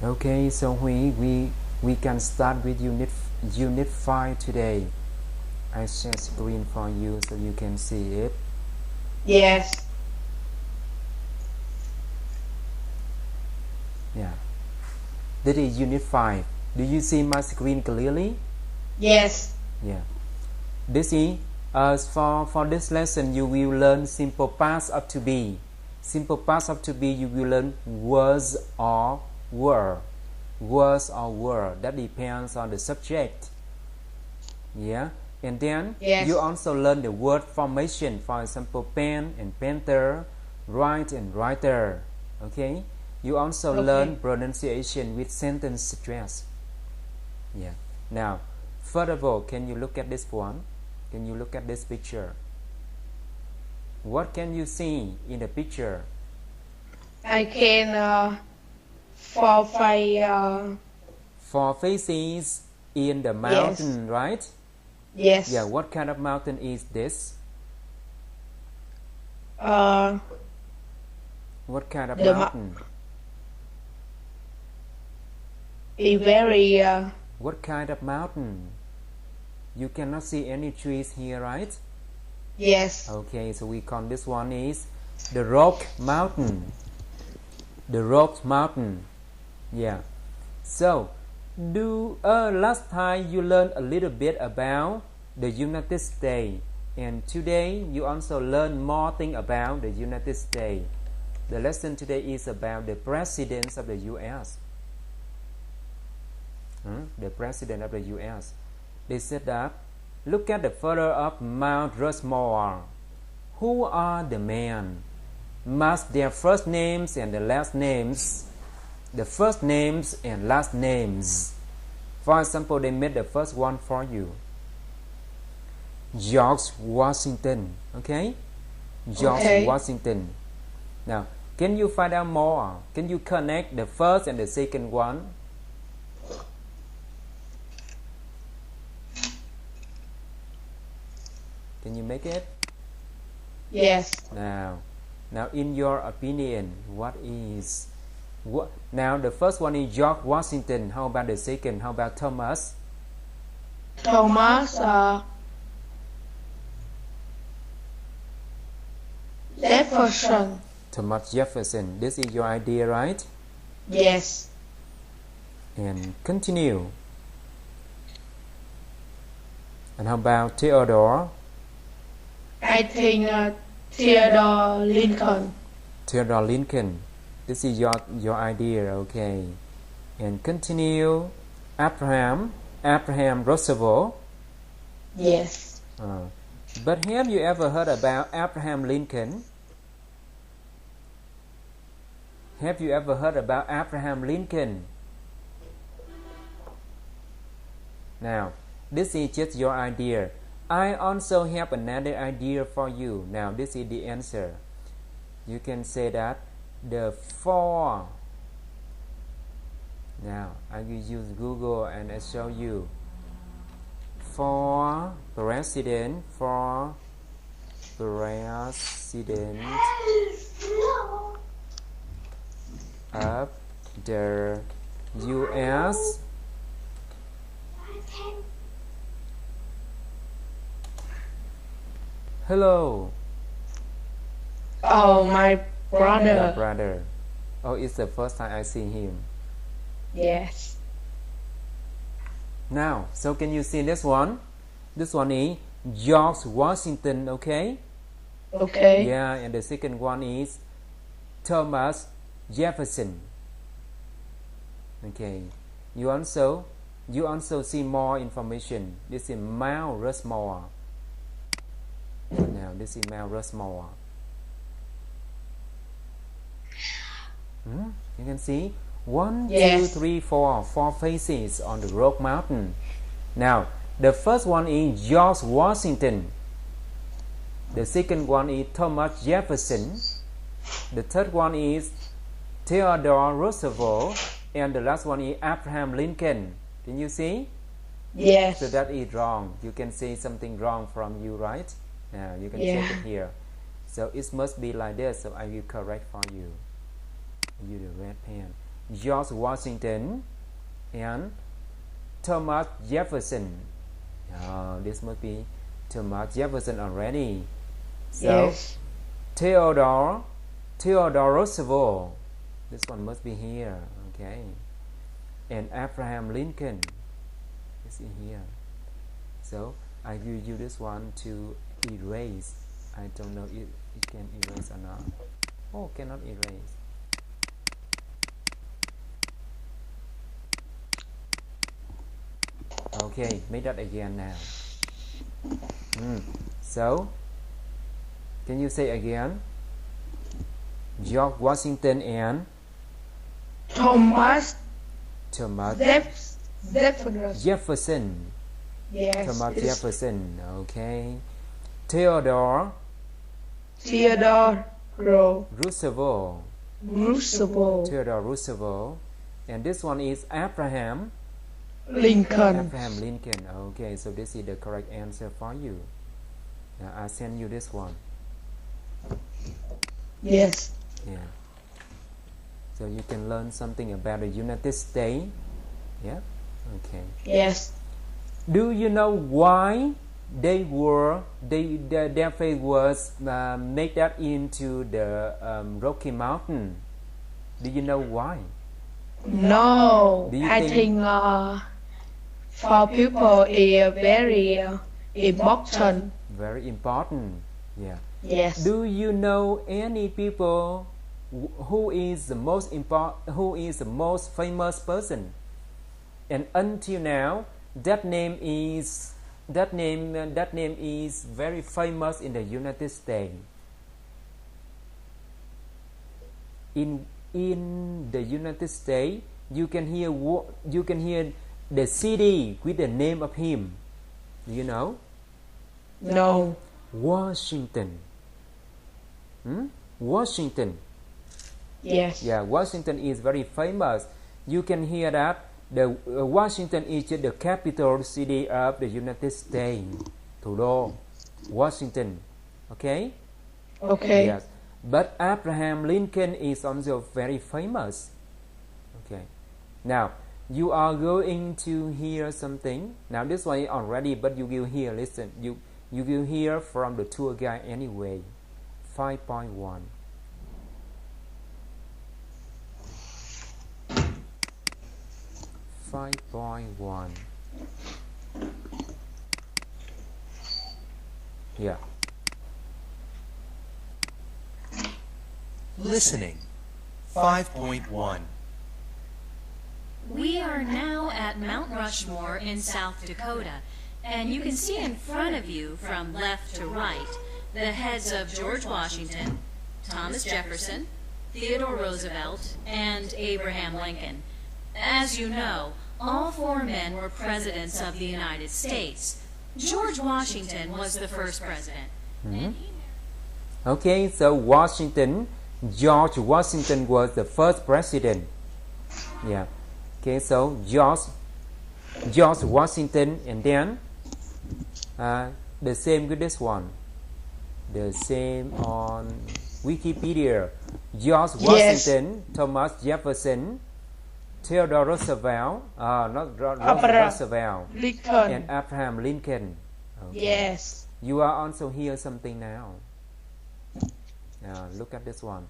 Okay, so we can start with unit 5 today. I share screen for you so you can see it. Yes. Yeah. This is unit 5. Do you see my screen clearly? Yes. Yeah. This is for this lesson you will learn simple past of to be. Simple past of to be you will learn was or were. Was or were. That depends on the subject. Yeah. And then Yes. you also learn the word formation. For example, pen and painter, write and writer. Okay. You also learn pronunciation with sentence stress. Yeah. Now, first of all, can you look at this one? Can you look at this picture? What can you see in the picture? I can for Four faces in the mountain, right? Yes. Yeah. What kind of mountain is this? What kind of mountain? A very What kind of mountain? You cannot see any trees here, right? Yes. Okay, so we call this one is the Rock Mountain. The Rock Mountain. Yeah. So, last time you learned a little bit about the United States, and today you also learn more thing about the United States. The lesson today is about the presidents of the U.S. The president of the U.S. They said that, look at the photo of Mount Rushmore. Who are the men? Match their first names and the last names. The first names and last names. For example, they made the first one for you. George Washington. Okay? George Washington. Now, can you find out more? Can you connect the first and the second one? Can you make it? Yes. Now, in your opinion, now the first one is George Washington. How about the second? How about Thomas? Thomas Jefferson. Thomas Jefferson. This is your idea, right? Yes. And continue. And how about Theodore? I think Theodore Lincoln. Theodore Lincoln. This is your idea, okay. And continue. Abraham Roosevelt. Yes. But have you ever heard about Abraham Lincoln? Have you ever heard about Abraham Lincoln? Now, this is just your idea. I also have another idea for you. Now, this is the answer. You can say that the four. Now, I will use Google and I show you. For president of the U.S. Hello. Oh, my brother. Brother. Oh, it's the first time I see him. Yes. Now, so can you see this one? This one is George Washington, okay? Okay. Yeah, and the second one is Thomas Jefferson. Okay. You also see more information. This is Mount Rushmore. Now, this is Mount Rushmore. You can see 1, 2, 3, 4 faces on the Rock Mountain. Now, the first one is George Washington. The second one is Thomas Jefferson. The third one is Theodore Roosevelt. And the last one is Abraham Lincoln. Can you see? Yes. So that is wrong. You can see something wrong from you, right? Now, you can check it here. So it must be like this. So I will correct for you. Use the red pen. George Washington, and Thomas Jefferson. This must be Thomas Jefferson already. So Yes. Theodore Roosevelt. This one must be here. Okay. And Abraham Lincoln. Let's see here. So I give you this one to erase. I don't know if it can erase or not. Oh, cannot erase. Okay, make that again now. So, can you say again? George Washington and Thomas Jefferson. Yes. Thomas it's Jefferson. Okay. Theodore Roosevelt. Theodore Roosevelt. And this one is Abraham Lincoln. Lincoln. Okay, so this is the correct answer for you. Now I send you this one. Yes. Yeah. So you can learn something about the United States. Yeah. Okay. Yes. Do you know why their face was made that into the Rocky Mountain? Do you know why? No. Do you I think- think for people is very important. Very important. Yeah. Yes. Do you know any people who is the most famous person? And until now, that name is very famous in the United States. In the United States, you can hear the city with the name of him. Do you know? No. Washington. Washington. Yes. Yeah, Washington is very famous. You can hear that the Washington is the capital city of the United States. Thủ đô, Washington. Okay? Okay. Yes. But Abraham Lincoln is also very famous. Okay. Now, you are going to hear something. Now, this one is already, but you will hear, listen. You will hear from the tour guide anyway. 5.1. Yeah. Listening. 5.1. We are now at Mount Rushmore in South Dakota, and you can see in front of you from left to right the heads of George Washington, Thomas Jefferson, Theodore Roosevelt, and Abraham Lincoln. As you know, all four men were presidents of the United States. George Washington was the first president. And he Okay, so George Washington was the first president. Yeah. Okay, so George Washington, and then the same with this one. The same on Wikipedia. George Washington, Thomas Jefferson, Theodore Roosevelt, Roosevelt, Lincoln. and Abraham Lincoln. Okay. Yes. You are also hear something now. Now look at this one.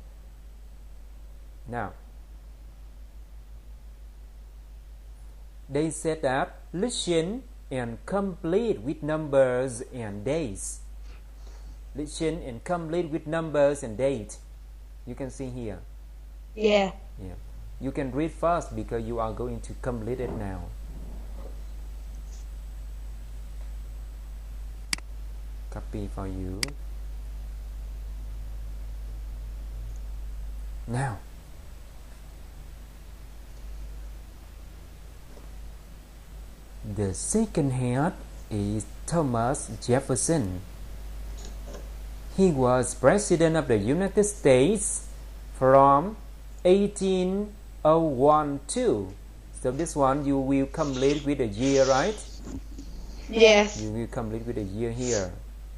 Now they said that listen and complete with numbers and days. Listen and complete with numbers and dates. You can see here. Yeah. Yeah. You can read fast because you are going to complete it now. Copy for you. Now, the second head is Thomas Jefferson. He was President of the United States from 1801 to. So this one you will complete with a year, right? Yes. You will complete with a year here.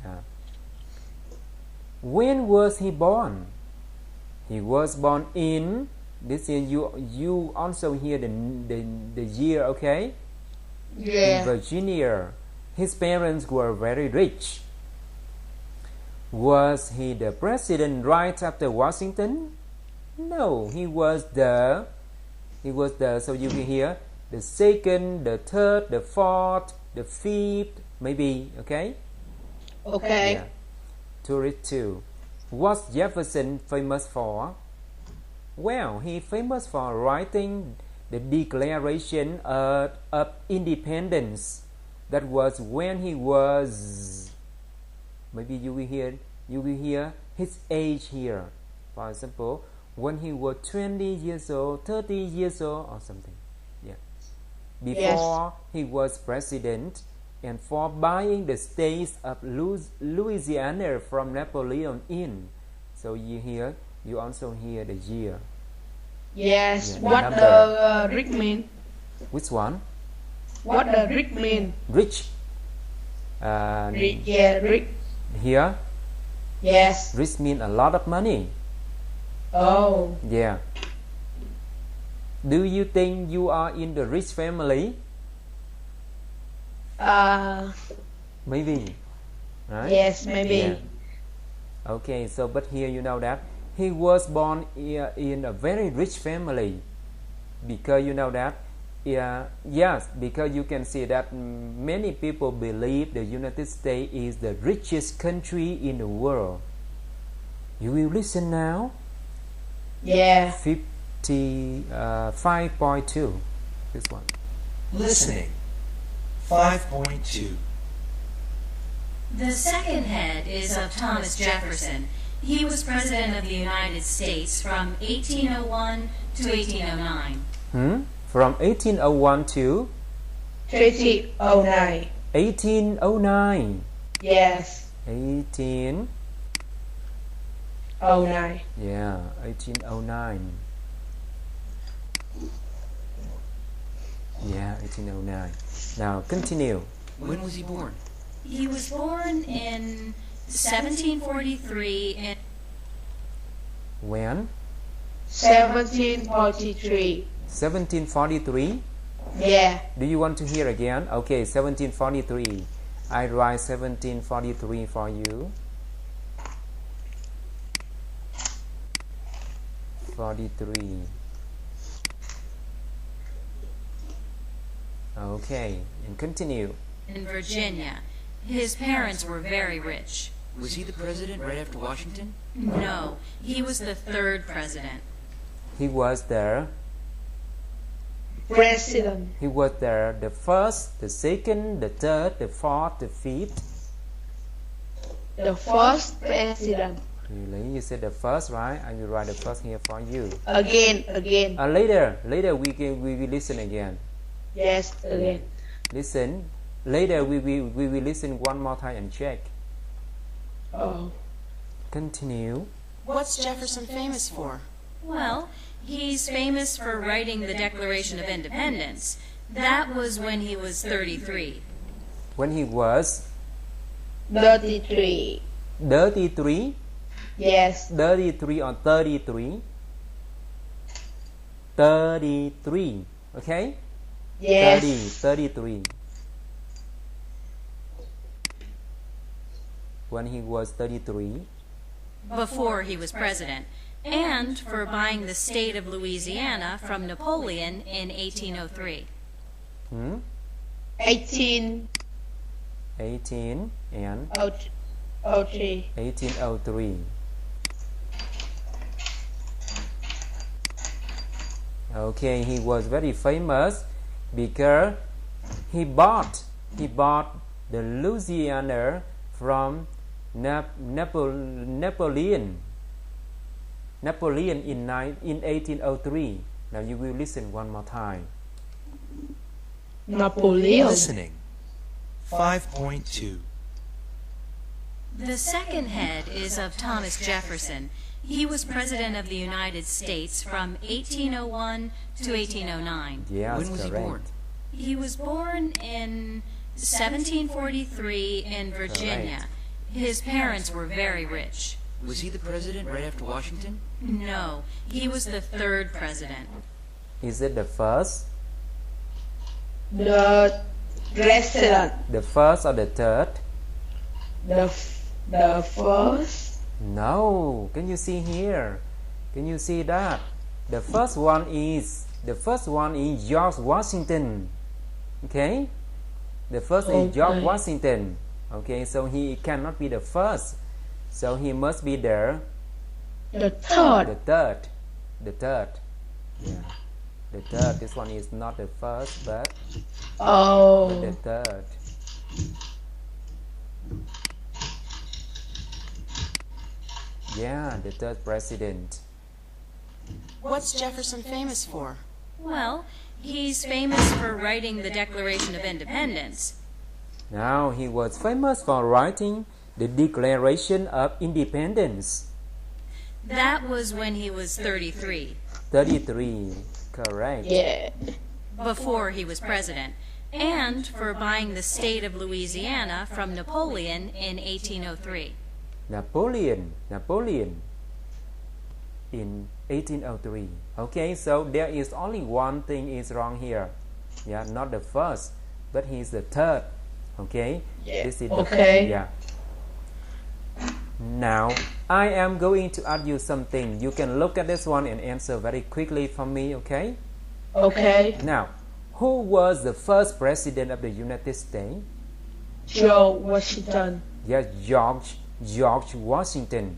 Yeah. When was he born? He was born in This year you also hear the year, okay? In Yeah. Virginia, his parents were very rich. Was he the president right after Washington? No, he was the so you can hear the second, the third, the fourth, the fifth, maybe, okay? Okay. Yeah. Tourist 2. What's Jefferson famous for? Well, he famous for writing the Declaration of Independence. That was when he was, maybe you will hear his age here. For example, when he was 20 years old, 30 years old, or something. Yeah. Before he was president, and for buying the states of Louisiana from Napoleon in. So you also hear the year. Yes. Yeah, What number. the rich mean? Which one? What the rich mean? Rich. Yeah, rich. Here, Yes. rich mean a lot of money. Oh. Yeah. Do you think you are in the rich family? Maybe. Right? Yes, maybe. Yeah. Okay, so but here you know that he was born in a very rich family, because you know that. Yes, because you can see that many people believe the United States is the richest country in the world. You will listen now. Yeah. 5.2. This one. Listening. 5.2. The second head is of Thomas Jefferson. He was President of the United States from 1801 to 1809. From 1801 to 2009. 1809. Yes. 18. 09. Yeah, 1809. Yeah, 1809. Now continue. When was he born? He was born in 1743 in When? 1743. 1743. Yeah. Do you want to hear again? Okay, 1743. I write 1743 for you. 43. Okay, and continue. in Virginia. His parents were very rich. Was he the president right after Washington? No, he was the third president. He was there. President. He was there the first, the second, the third, the fourth, the fifth. The first president. Really? You said the first, right? I will write the first here for you. Again. Later we will listen again. Yes, again. Listen. Later we will listen one more time and check. Oh. Continue. What's Jefferson famous for? Well, he's famous for writing the Declaration of Independence. That was when he was 33. When he was 33. 33, Yes. 33 or 33, 33. Okay. Yes. 33. When he was 33. Before he was president, and for buying the state of Louisiana from Napoleon in 1803. 1803. 18 and 03. 1803. Okay, he was very famous because he bought the Louisiana from Napoleon in 1803. Now you will listen one more time. Napoleon. Listening. 5.2. The second head is of Thomas Jefferson. He was President of the United States from 1801 to 1809. Yes, When was he correct. born? He was born in 1743 in Virginia. Correct. His parents were very rich. Was he the president right after Washington? No, he was the third president. Is it the first? The president. The first or the third? The first. No. Can you see here? Can you see that? The first one is George Washington. Okay? The first is George Washington. Okay, so he cannot be the first. So he must be the third. third. Yeah. The third. This one is not the first, but the third. Yeah, the third president. What's Jefferson famous for? Well, he's famous for writing the Declaration of Independence. Now, he was famous for writing the Declaration of Independence. That was when he was 33, 33, correct. Yeah. before he was president, and for buying the state of Louisiana from Napoleon in 1803. Napoleon in 1803. Okay, so there is only one thing is wrong here. Yeah, not the first, but he's the third. Okay, Yeah. this is Okay. yeah. Now I am going to ask you something. You can look at this one and answer very quickly for me. Okay. Okay. Now, who was the first president of the United States? George Washington. Yes, George Washington.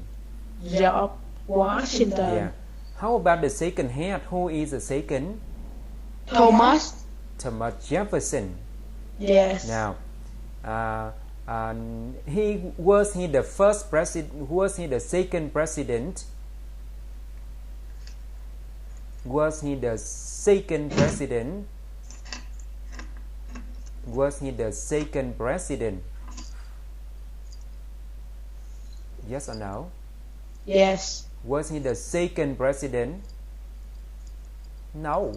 George Washington. Yeah. How about the second head? Who is the second? Thomas. Thomas Jefferson. Yes. Now, was he the first president? Was he the second president? Was he the second president? Was he the second president? Yes or no? Yes. Was he the second president? No,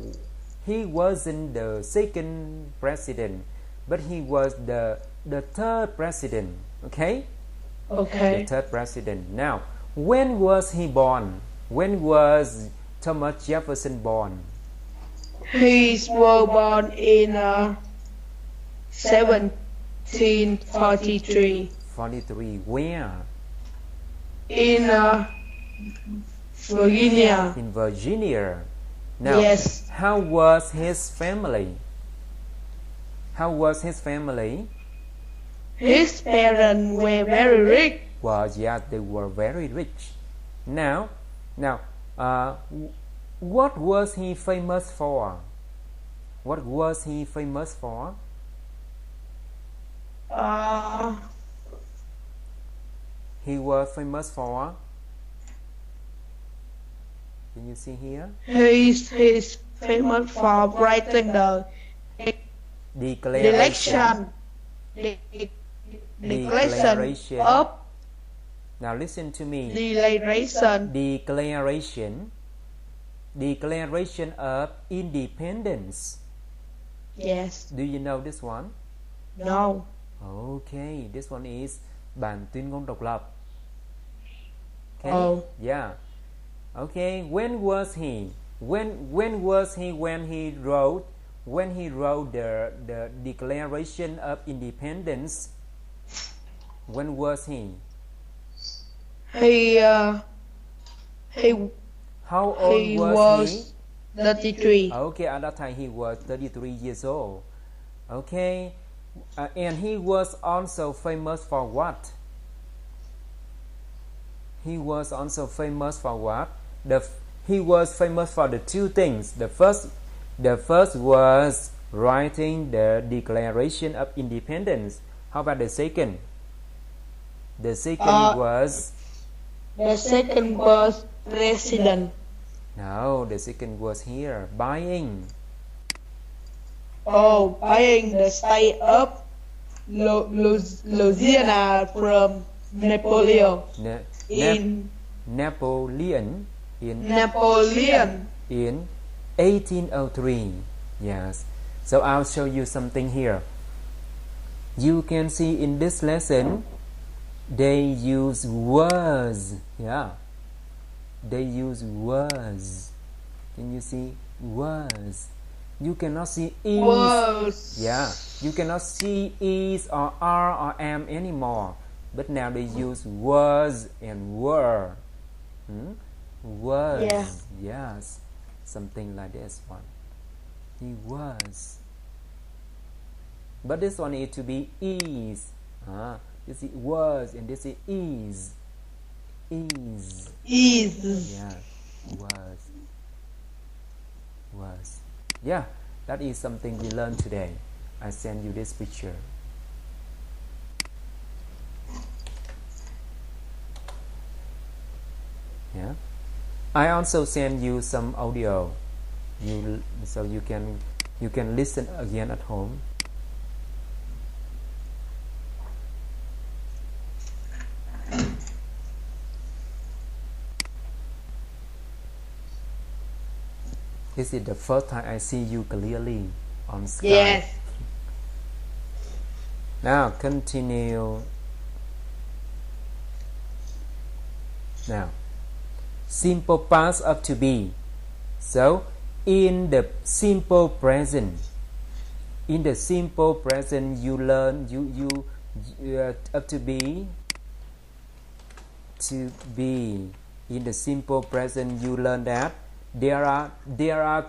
he wasn't the second president, but he was the third president. Okay? Okay. The third president. Now, when was he born? When was Thomas Jefferson born? He was born in 1743 43. Where? in Virginia. In Virginia. Now, Yes. how was his family? How was his family? His parents were very rich. Well, yeah, they were very rich. Now, what was he famous for? What was he famous for? He was famous for. Can you see here? He's famous for writing the Declaration. declaration of Now listen to me. Declaration of Independence. Yes. Do you know this one? No. Okay, this one is bản tuyên ngôn độc lập. Okay. Oh. Yeah. Okay, when was he? When was he when he wrote the Declaration of Independence? When was he? He How old he was was he? 33. Okay, at that time he was 33 years old. Okay, and he was also famous for what? He was also famous for what? He was famous for the two things. The first was writing the Declaration of Independence. How about the second? The second was The second was president. no. The second was here buying. Buying the state of Louisiana from Napoleon. Napoleon in 1803. Yes. So I'll show you something here. You can see in this lesson They use was. Yeah. They use was. Can you see was? You cannot see is. Was. Yeah. You cannot see is or are or am anymore. But now they use was and were. Was. Yeah. Yes. Something like this one. He was. But this one is to be is. This is was and this is is. Is. Is. Yeah. Was. Was. Yeah. That is something we learned today. I send you this picture. Yeah. I also send you some audio. So you can listen again at home. This is the first time I see you clearly on Skype. Yes. Now continue. Now, simple past of to be. So in the simple present, you learn you up to be. To be in the simple present, you learn that there are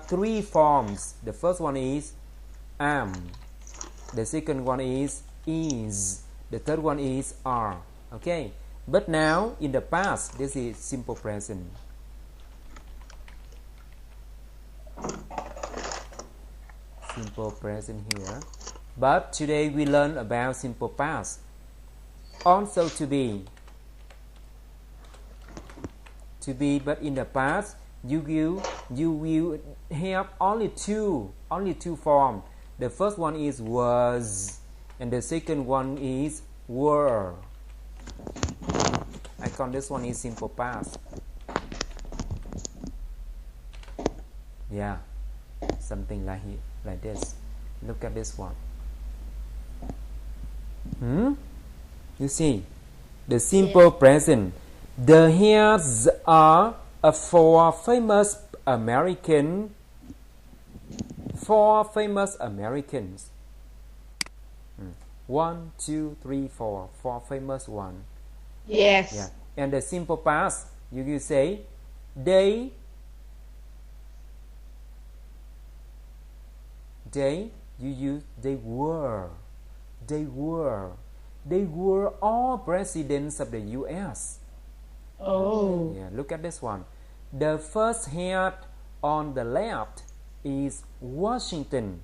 three forms. The first one is am. The second one is. The third one is are. Okay. But now in the past, this is simple present. Simple present here. But today we learn about simple past. Also to be. To be, but in the past you will have only two forms. The first one is was and the second one is were. I call this one is simple past. Yeah, something like this. Look at this one. You see the simple present. The here's are four famous Americans. Four famous Americans. 1, 2, 3, 4. Four famous one. Yes. Yeah. And the simple past, you will say they. You use they were. They were all presidents of the U.S. Oh. Yeah, look at this one. The first head on the left is Washington.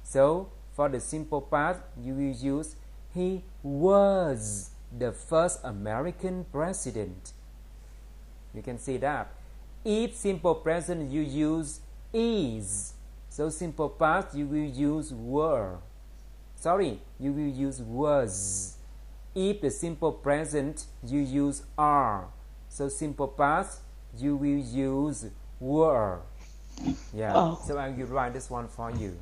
So for the simple past, you will use he was the first American president. You can see that. If simple present, you use is. So simple past, you will use were. Sorry, you will use was. If the simple present, you use are. So simple past, you will use were. Yeah. Oh. So I will write this one for you.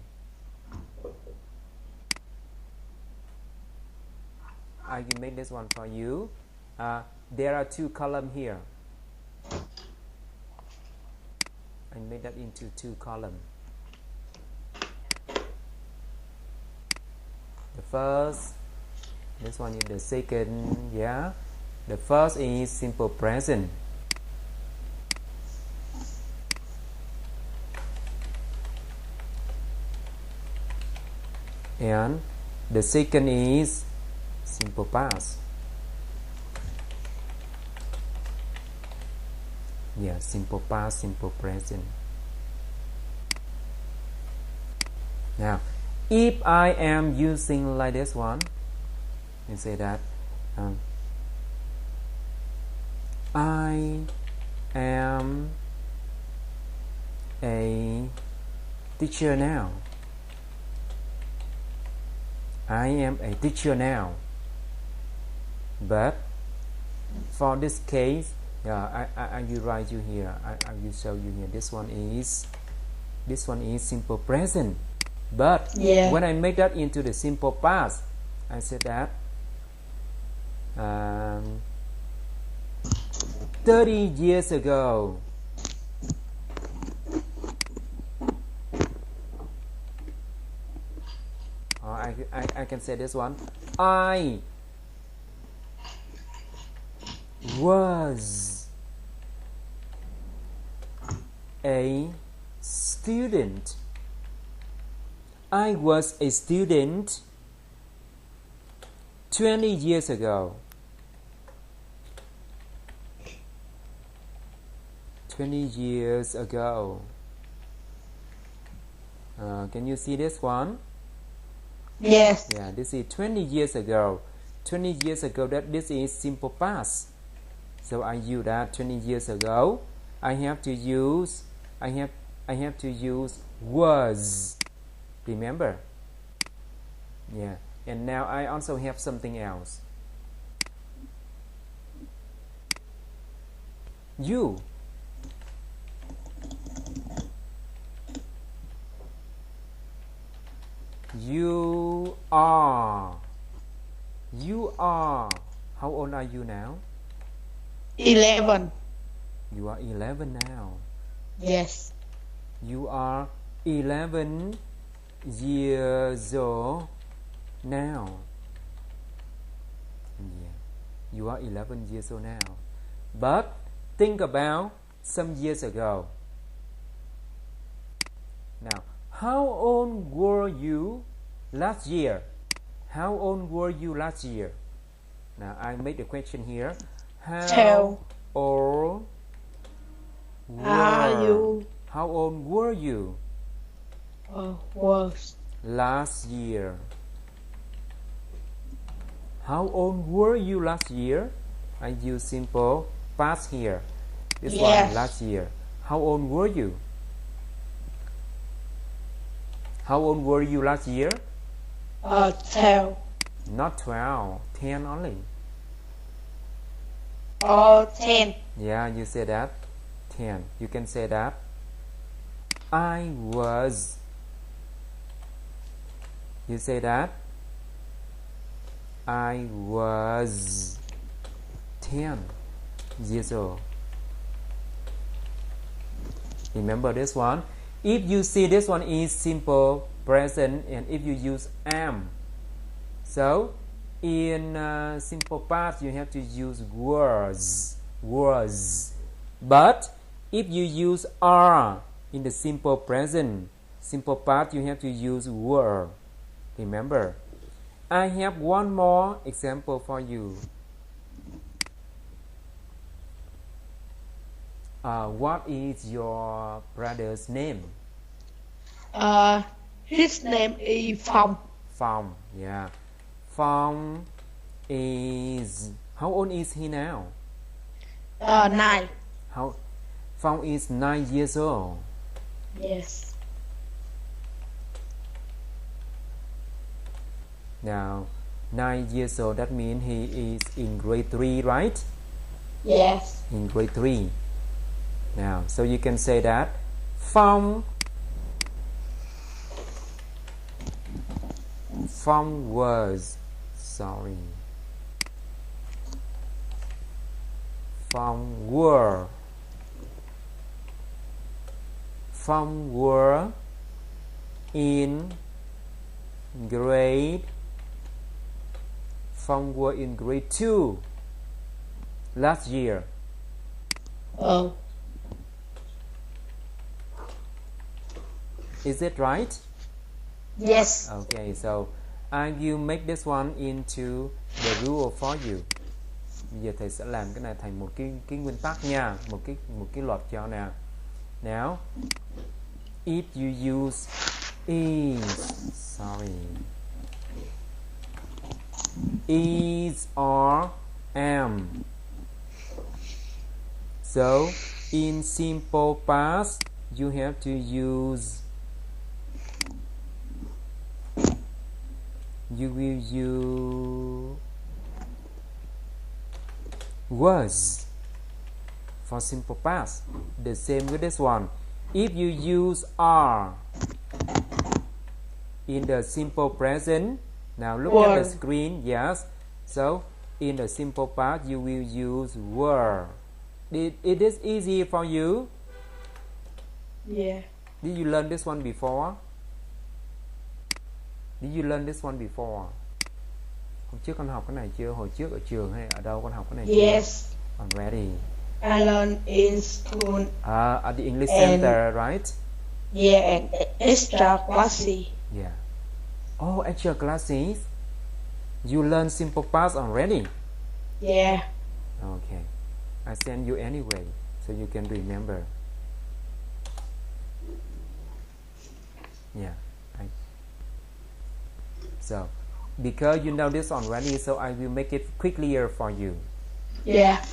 I will make this one for you. There are two columns here. I made that into two columns. The first, this one is the second. Yeah. The first is simple present. And the second is simple past. Yeah, simple past, simple present. Now, if I am using like this one, you say that I am a teacher now. I am a teacher now. But for this case, I will write you here. I will show you here. This one is simple present. But when I make that into the simple past, I said that 30 years ago. Or I can say this one. I was a student. I was a student 20 years ago. 20 years ago. Can you see this one? Yes. Yeah, this is 20 years ago. 20 years ago, that this is simple past. So I use that 20 years ago. I have to use was. Remember? Yeah. And now I also have something else. You are. How old are you now? 11. You are 11 now. Yes. You are 11 years old now. Yeah. You are 11 years old now. But think about some years ago. Now, how old were you last year? How old were you last year? Now, I made the question here. How old Are you? How old were you Was. last year? How old were you last year? I use simple past here. This Yes. one, last year. How old were you? How old were you last year? 12. Not 12, 10 only. 10. Yeah, you say that. 10. You can say that. I was. You say that. I was 10 years old. Remember this one. If you see this one is simple present, and if you use am, so in simple past you have to use was. But if you use are in the simple present, simple past, you have to use were. Remember. I have one more example for you. What is your brother's name? His name is Phong. Phong, yeah. Phong is, how old is he now? 9. Phong is 9 years old. Yes. Now, 9 years old, that means he is in grade 3, right? Yes. In grade 3. Now, so you can say that Phong was, sorry, Phong were in grade, Phong were in grade 2 last year. Oh. Is it right? Yes. Okay, so I will make this one into the rule for you. Bây giờ thầy sẽ làm cái này thành một cái nguyên tắc nha, một cái luật cho nè. Now, if you use is or am, so in simple past you have to use, you will use was for simple past. The same with this one. If you use are in the simple present, now look at the screen. Yes, so in the simple past you will use were. It is easy for you. Yeah. Did you learn this one before? Did you learn this one before? Hôm trước con học cái này chưa? Hồi trước ở trường hay ở đâu con học cái này chưa? Yes. Already. I learned in school. At the English And- Center, right? Yeah, and extra classes. Yeah. Oh, extra classes. You learn simple past already. Yeah. Okay. I send you anyway, so you can remember. Yeah. So, because you know this already, so I will make it quicklier for you. Yeah.